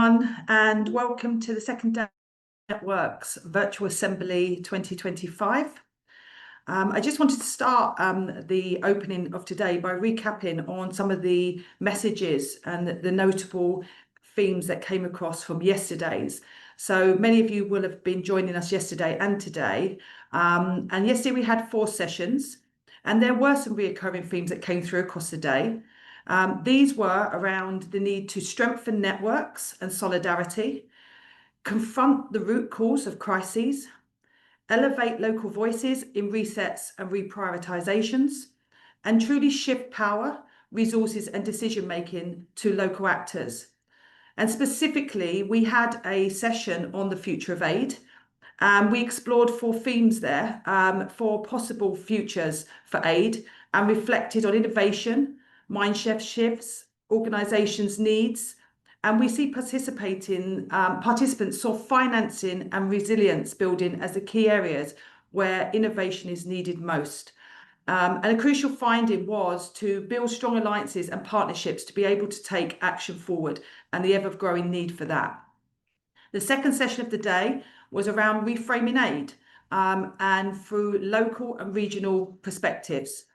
And welcome to the Second Networks Virtual Assembly 2025. I just wanted to start the opening of today by recapping on some of the messages and the notable themes that came across from yesterday's. So many of you will have been joining us yesterday and today. And yesterday we had 4 sessions, and there were some reoccurring themes that came through across the day. These were around the need to strengthen networks and solidarity, confront the root cause of crises, elevate local voices in resets and reprioritizations, and truly shift power, resources, and decision-making to local actors. And specifically, we had a session on the future of aid. We explored 4 themes there for possible futures for aid and reflected on innovation, mindset shifts, organisations' needs, and we see participants saw financing and resilience building as the key areas where innovation is needed most. And a crucial finding was to build strong alliances and partnerships to be able to take action forward, and the ever-growing need for that. The second session of the day was around reframing aid and through local and regional perspectives.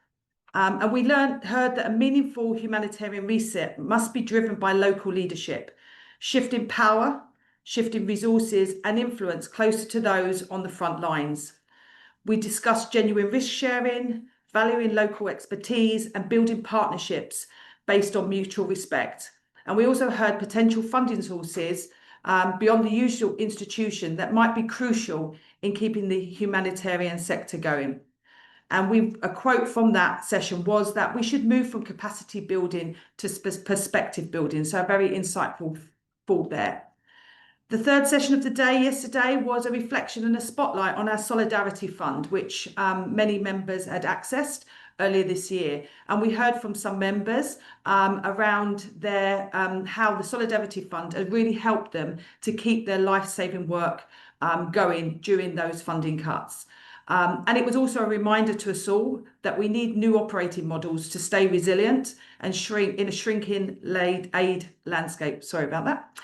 And we heard that a meaningful humanitarian reset must be driven by local leadership, shifting power, shifting resources and influence closer to those on the front lines. We discussed genuine risk sharing, valuing local expertise and building partnerships based on mutual respect. And we also heard potential funding sources beyond the usual institution that might be crucial in keeping the humanitarian sector going. And a quote from that session was that we should move from capacity building to perspective building. So a very insightful thought there. The third session of the day yesterday was a reflection and a spotlight on our Solidarity Fund, which many members had accessed earlier this year. And we heard from some members around how the Solidarity Fund had really helped them to keep their life-saving work going during those funding cuts. And it was also a reminder to us all that we need new operating models to stay resilient and shrink in a shrinking aid landscape. Sorry about that.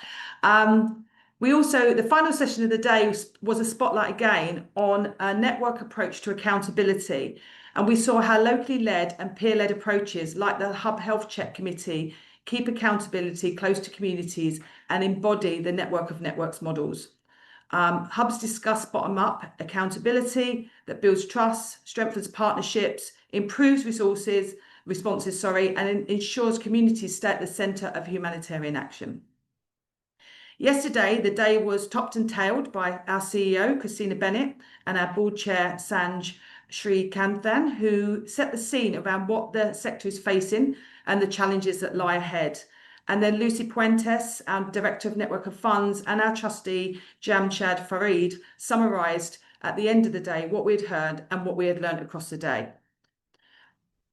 The final session of the day was a spotlight again on a network approach to accountability. And we saw how locally led and peer-led approaches like the Hub Health Check Committee keep accountability close to communities and embody the network of networks models. Hubs discuss bottom-up accountability that builds trust, strengthens partnerships, improves responses, and ensures communities stay at the centre of humanitarian action. Yesterday, the day was topped and tailed by our CEO, Christina Bennett, and our board chair, Sanj Srikanthan, who set the scene around what the sector is facing and the challenges that lie ahead. And then Lucy Puentes, our Director of Network of Funds, and our trustee, Jamshad Farid, summarised at the end of the day what we'd heard and what we had learned across the day.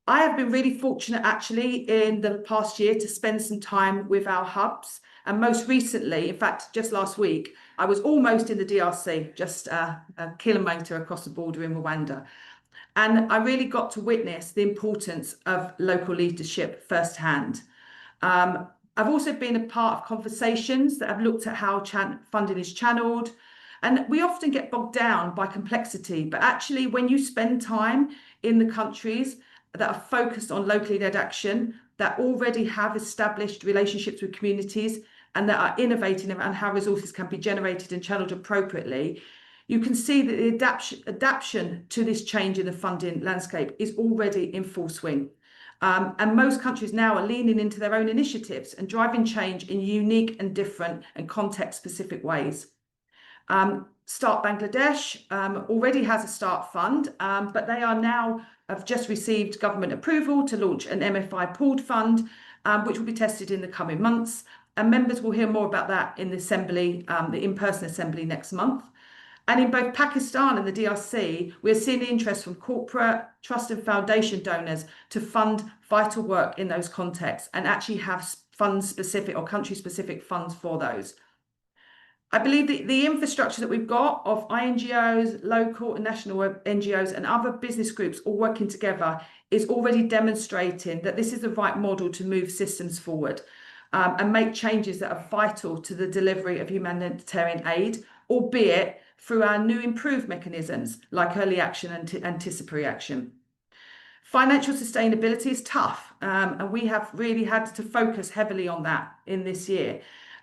I have been really fortunate actually in the past year to spend some time with our hubs. And most recently, in fact, just last week, I was almost in the DRC, just a kilometre across the border in Rwanda. And I really got to witness the importance of local leadership firsthand. I've also been a part of conversations that have looked at how funding is channeled. And we often get bogged down by complexity, but actually when you spend time in the countries that are focused on locally led action, that already have established relationships with communities and that are innovating around how resources can be generated and channeled appropriately, you can see that the adaptation to this change in the funding landscape is already in full swing. And most countries now are leaning into their own initiatives and driving change in unique and different and context-specific ways. Start Bangladesh already has a Start Fund, but they have just received government approval to launch an MFI pooled fund, which will be tested in the coming months. And members will hear more about that in the assembly, the in-person assembly next month. And in both Pakistan and the DRC, we're seeing interest from corporate, trust and foundation donors to fund vital work in those contexts and actually have fund-specific or country-specific funds for those. I believe the infrastructure that we've got of INGOs, local and national NGOs and other business groups all working together is already demonstrating that this is the right model to move systems forward. and make changes that are vital to the delivery of humanitarian aid, albeit through our new improved mechanisms like early action and anticipatory action. Financial sustainability is tough, and we have really had to focus heavily on that in this year.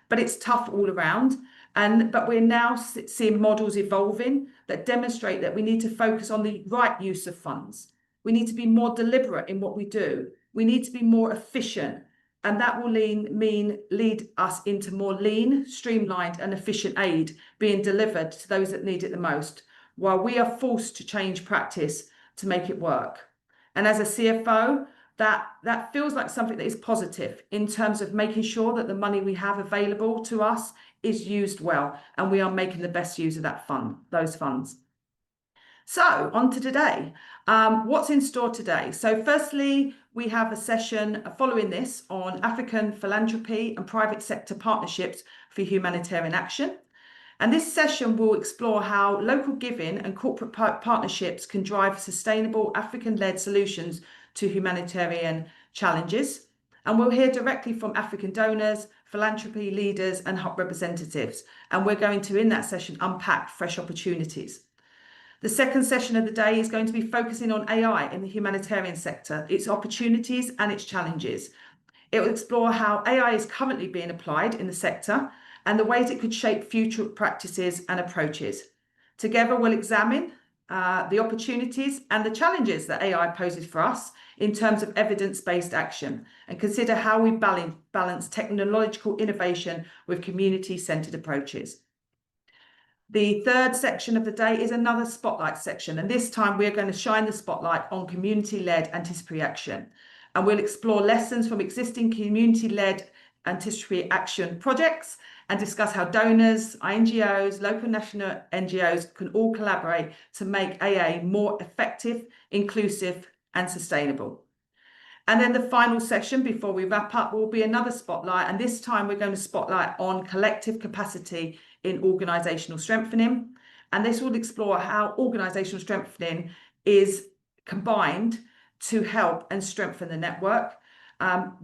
But it's tough all around. But we're now seeing models evolving that demonstrate that we need to focus on the right use of funds. We need to be more deliberate in what we do. We need to be more efficient. And that will lead us into more lean, streamlined, and efficient aid being delivered to those that need it the most, while we are forced to change practice to make it work. And as a CFO, that feels like something that is positive in terms of making sure that the money we have available to us is used well, and we are making the best use of those funds. So on to today. What's in store today? So firstly, we have a session following this on African philanthropy and private sector partnerships for humanitarian action. And this session will explore how local giving and corporate partnerships can drive sustainable African-led solutions to humanitarian challenges. And we'll hear directly from African donors, philanthropy leaders, and hub representatives. And we're going to, in that session, unpack fresh opportunities. The second session of the day is going to be focusing on AI in the humanitarian sector, its opportunities and its challenges. It will explore how AI is currently being applied in the sector and the ways it could shape future practices and approaches. Together, we'll examine the opportunities and the challenges that AI poses for us in terms of evidence-based action, and consider how we balance technological innovation with community-centered approaches. The third section of the day is another spotlight section, and this time we're going to shine the spotlight on community-led anticipatory action. And we'll explore lessons from existing community-led anticipatory action projects and discuss how donors, NGOs, local national NGOs can all collaborate to make AA more effective, inclusive, and sustainable. And then the final session before we wrap up will be another spotlight, and this time we're going to spotlight on collective capacity in organisational strengthening. And this will explore how organisational strengthening is combined to help and strengthen the network,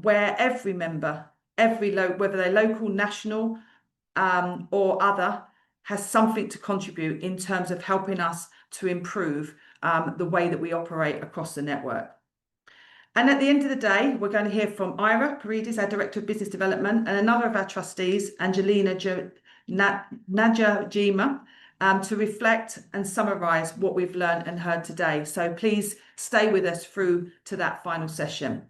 where every member, whether they're local, national, or other, has something to contribute in terms of helping us to improve the way that we operate across the network. And at the end of the day, we're going to hear from Ira Paredes, our Director of Business Development, and another of our trustees, Angelina Najajima, to reflect and summarise what we've learned and heard today. So please stay with us through to that final session.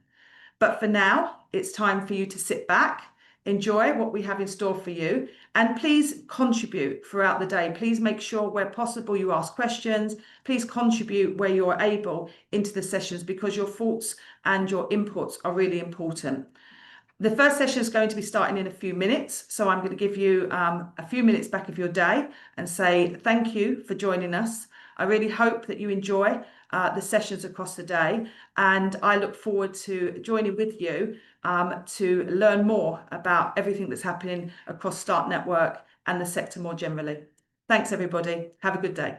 But for now, it's time for you to sit back, enjoy what we have in store for you, and please contribute throughout the day. Please make sure where possible you ask questions. Please contribute where you're able into the sessions, because your thoughts and your inputs are really important. The first session is going to be starting in a few minutes, so I'm going to give you a few minutes back of your day and say thank you for joining us. I really hope that you enjoy the sessions across the day, and I look forward to joining with you to learn more about everything that's happening across Start Network and the sector more generally. Thanks, everybody. Have a good day.